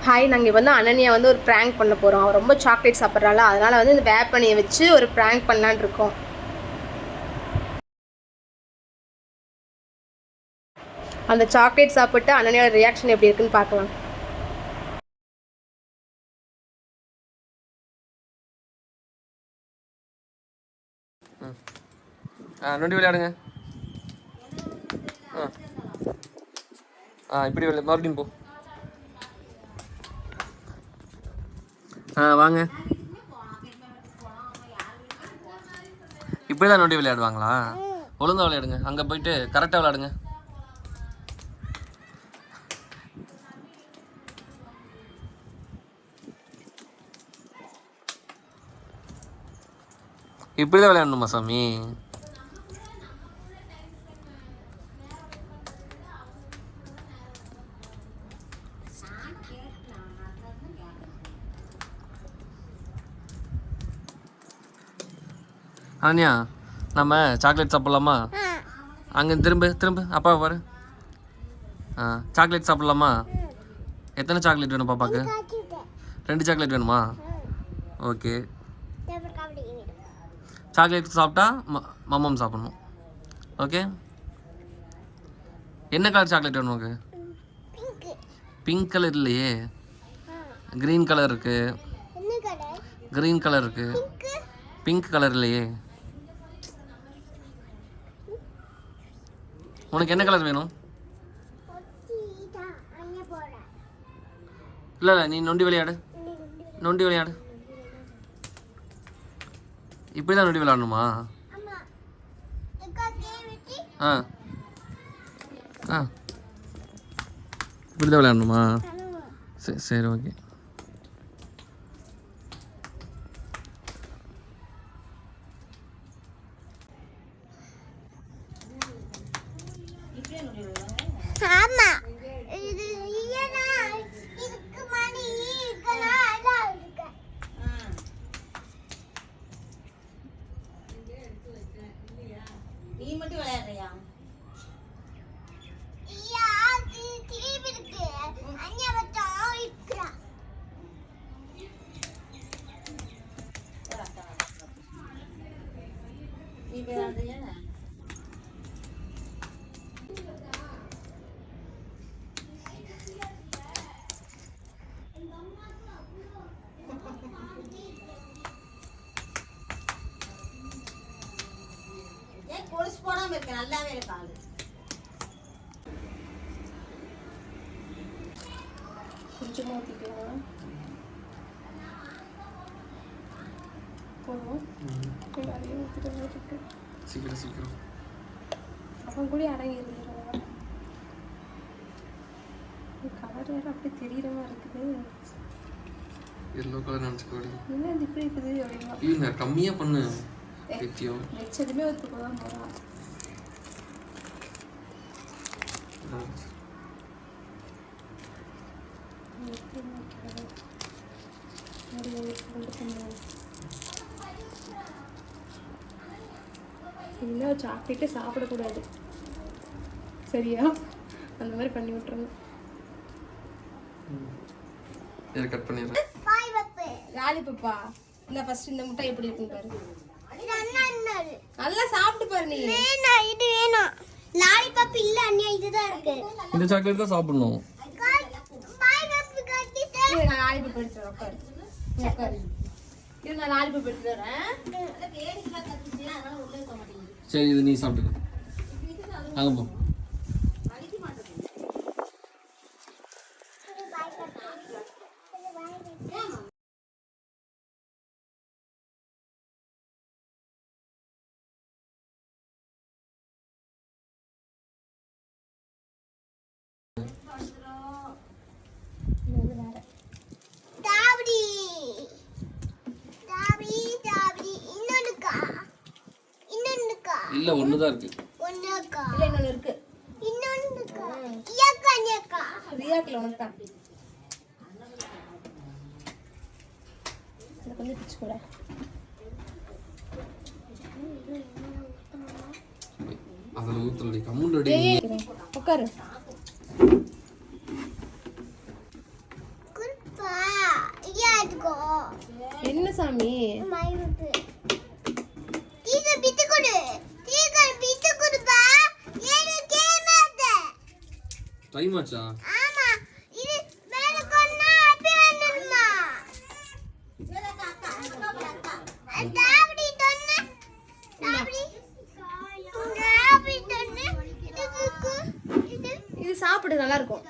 Hi, நாங்கள் வந்து அனன்யா வந்து ஒரு ப்ராங்க் பண்ண போகிறோம். அவள் ரொம்ப சாக்லேட் சாப்பிட்றாள். அதனால் வந்து இந்த வேப்பனியை வச்சு ஒரு ப்ராங்க் பண்ணலான்னு இருக்கோம். அந்த சாக்லேட் சாப்பிட்டு அனன்யாவோட ரியாக்ஷன் எப்படி இருக்குன்னு பார்க்கலாம். நொண்டி விளையாடுங்க. இப்படி மறுபடியும் போ. வாங்க. இப்படி தான் நொண்டி விளையாடுவாங்களா? ஒழுங்காக விளையாடுங்க. அங்கே போயிட்டு கரெக்டாக விளையாடுங்க. இப்படி தான் விளையாடணுமா சாமி? அனியா, நம்ம சாக்லேட் சாப்பிட்லாமா? அங்கே திரும்ப அப்பா பாரு. சாக்லேட் சாப்பிட்லாமா? எத்தனை சாக்லேட் வேணும் பாப்பாக்கு? 2 சாக்லேட் வேணுமா? ஓகே. சாக்லேட் சாப்பிட்டா மம்மம் சாப்பிடணும். ஓகே. என்ன கலர் சாக்லேட் வேணும் உனக்கு? பிங்க் கலர் இல்லையே, க்ரீன் கலர் இருக்கு. க்ரீன் கலர் இருக்கு, பிங்க் கலர் இல்லையே. உனக்கு என்ன கலர் வேணும்? இல்லை நீ நொண்டி விளையாடு. இப்படி தான் நொண்டி விளையாடணுமா? இப்படி தான் விளையாடணுமா? சரி ஓகே. நீ மட்டும் விளையாடுறியா? நீ விளையாடுறியா? கொலுசு போடாம இருக்க, நல்லாவே இருக்கு ஆளு. கொஞ்சமாக ஊற்றிக்கலாம். போதும். நிறைய ஊற்றிட்டு சீக்கிரம் அப்போ கூட அடங்கி இருந்துடுறாங்க. கலர் வேறு அப்படி தெரியுற மாதிரி இருக்குது. எல்லோ கலர் நினச்சிக்கோடி. என்ன இது இப்படி இருக்குது அப்படின்னா இல்லைங்க, கம்மியாக பண்ணு. வச்சதுமே ஒத்துக்கு தான் போகிறான். இன்னும் சாக்லேட்டே சாப்பிடக்கூடாது, சரியா? அந்த மாதிரி பண்ணி விட்டுருங்க. கட் பண்ணிடுறேன். லாலிபப்பா இந்த ஃபர்ஸ்ட் இந்த முட்டை எப்படி இருக்குன்னு பாரு. நல்லா சாப்பிட்டு பாரு. நீ வேணாம், இது வேணாம். லாலிபப் இல்ல அண்ணியா, இதுதான் இருக்கு. இந்த சாக்லேட் தான் சாப்பிடணும். நான் லாலிபப் எடுத்து உட்காரு. நான் லாலிபப் எடுத்து வரேன். சரி, இது நீ சாப்பிட்டு அங்கே போ. இல்ல ஒண்ணுதான் இருக்கு. இல்ல இன்னொன்னு இருக்கு. ரியாக்ல உனக்கு கொஞ்சம் பிச்சு கூட. அதில் ஊற்றுலடி கம்முண்டடி உட்காரு. என்ன சாமி? டைம் ஆச்சா? இது சாப்பிடு, நல்லா இருக்கும்.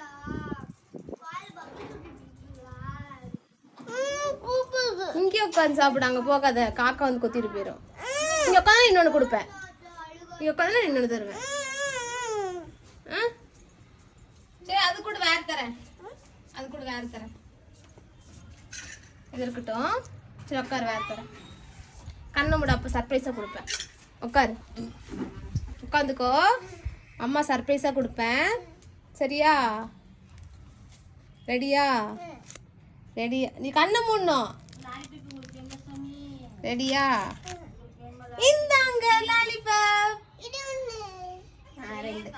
இங்கே உட்காந்து சாப்பிடு, அங்க போகாத, காக்கா வந்து கொத்திட்டு போயிடும். இங்க உட்காந்து இன்னொன்னு கொடுப்பேன், இங்க உட்காந்து இன்னொன்னு தருவேன். சரி, அது கூட வேற தரேன், அது கூட வேற தரேன். இது இருக்கட்டும். சரி உட்காரு, வேற தரேன். கண்ணை மூட, அப்போ சர்ப்ரைஸாக கொடுப்பேன். உட்காரு, உட்காந்துக்கோ. அம்மா சர்ப்ரைஸாக கொடுப்பேன், சரியா? ரெடியா? ரெடியா? நீ கண்ணை மூடணும். ரெடியா? இந்தாங்க லாலிபாப். ரெண்டு.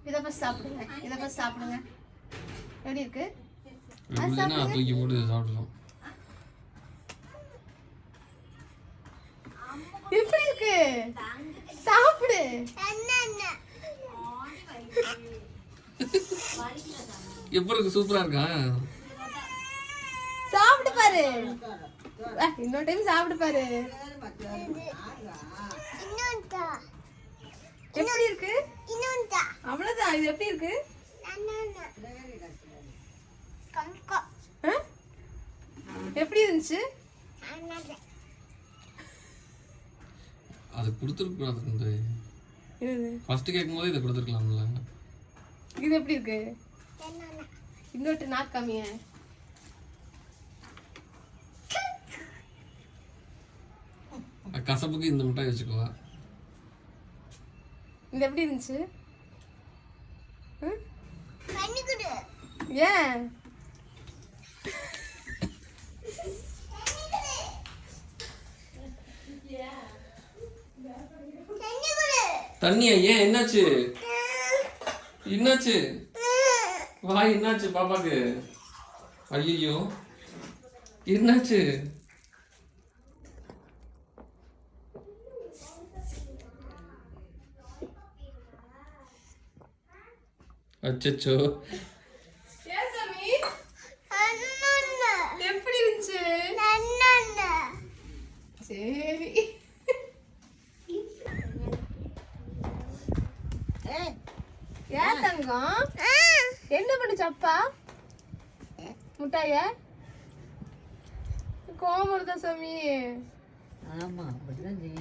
இதை ஃபர்ஸ்ட் சாப்பிடுங்க, இதை ஃபர்ஸ்ட் சாப்பிடுங்க. எப்படி இருக்கு? தூக்கி போட்டு சாப்பிடலாம். எப்படி இருக்கு? சாப்பிடு. எப்படி இருக்கு? சூப்பரா இருக்கா? சாப்பிட்டு பாரு. இன்னொரு டைம் சாப்பிட்டு பாரு. எப்படி இருக்கு? அவ்வளவுதான். இது எப்படி இருக்கு? எப்படி இருந்துச்சு? அது கொடுத்துருக்கூடாது. ஃபர்ஸ்ட் கேட்கும் போது இதை கொடுத்துருக்கலாம்ல. இது எப்படி இருக்கு? இன்னொட்டு நாக்கு காமிய. கசப்புக்கு இந்த மிட்டாய் வச்சுக்கோ. இது எப்படி இருந்துச்சு? ஏன்? தண்ணியா? ஏன், என்னாச்சு? என்னாச்சு? வாய் என்னாச்சு பாப்பாக்கு? ஐயோ, என்னாச்சு? அச்சச்சோ. எப்படி இருந்துச்சு? சரி. ஏன் தங்கம்? என்ன பண்ணுச்சு அப்பா முட்டாய? கோமம் இருக்கா சாமி? ஆமா அப்படிதான் செய்யும்.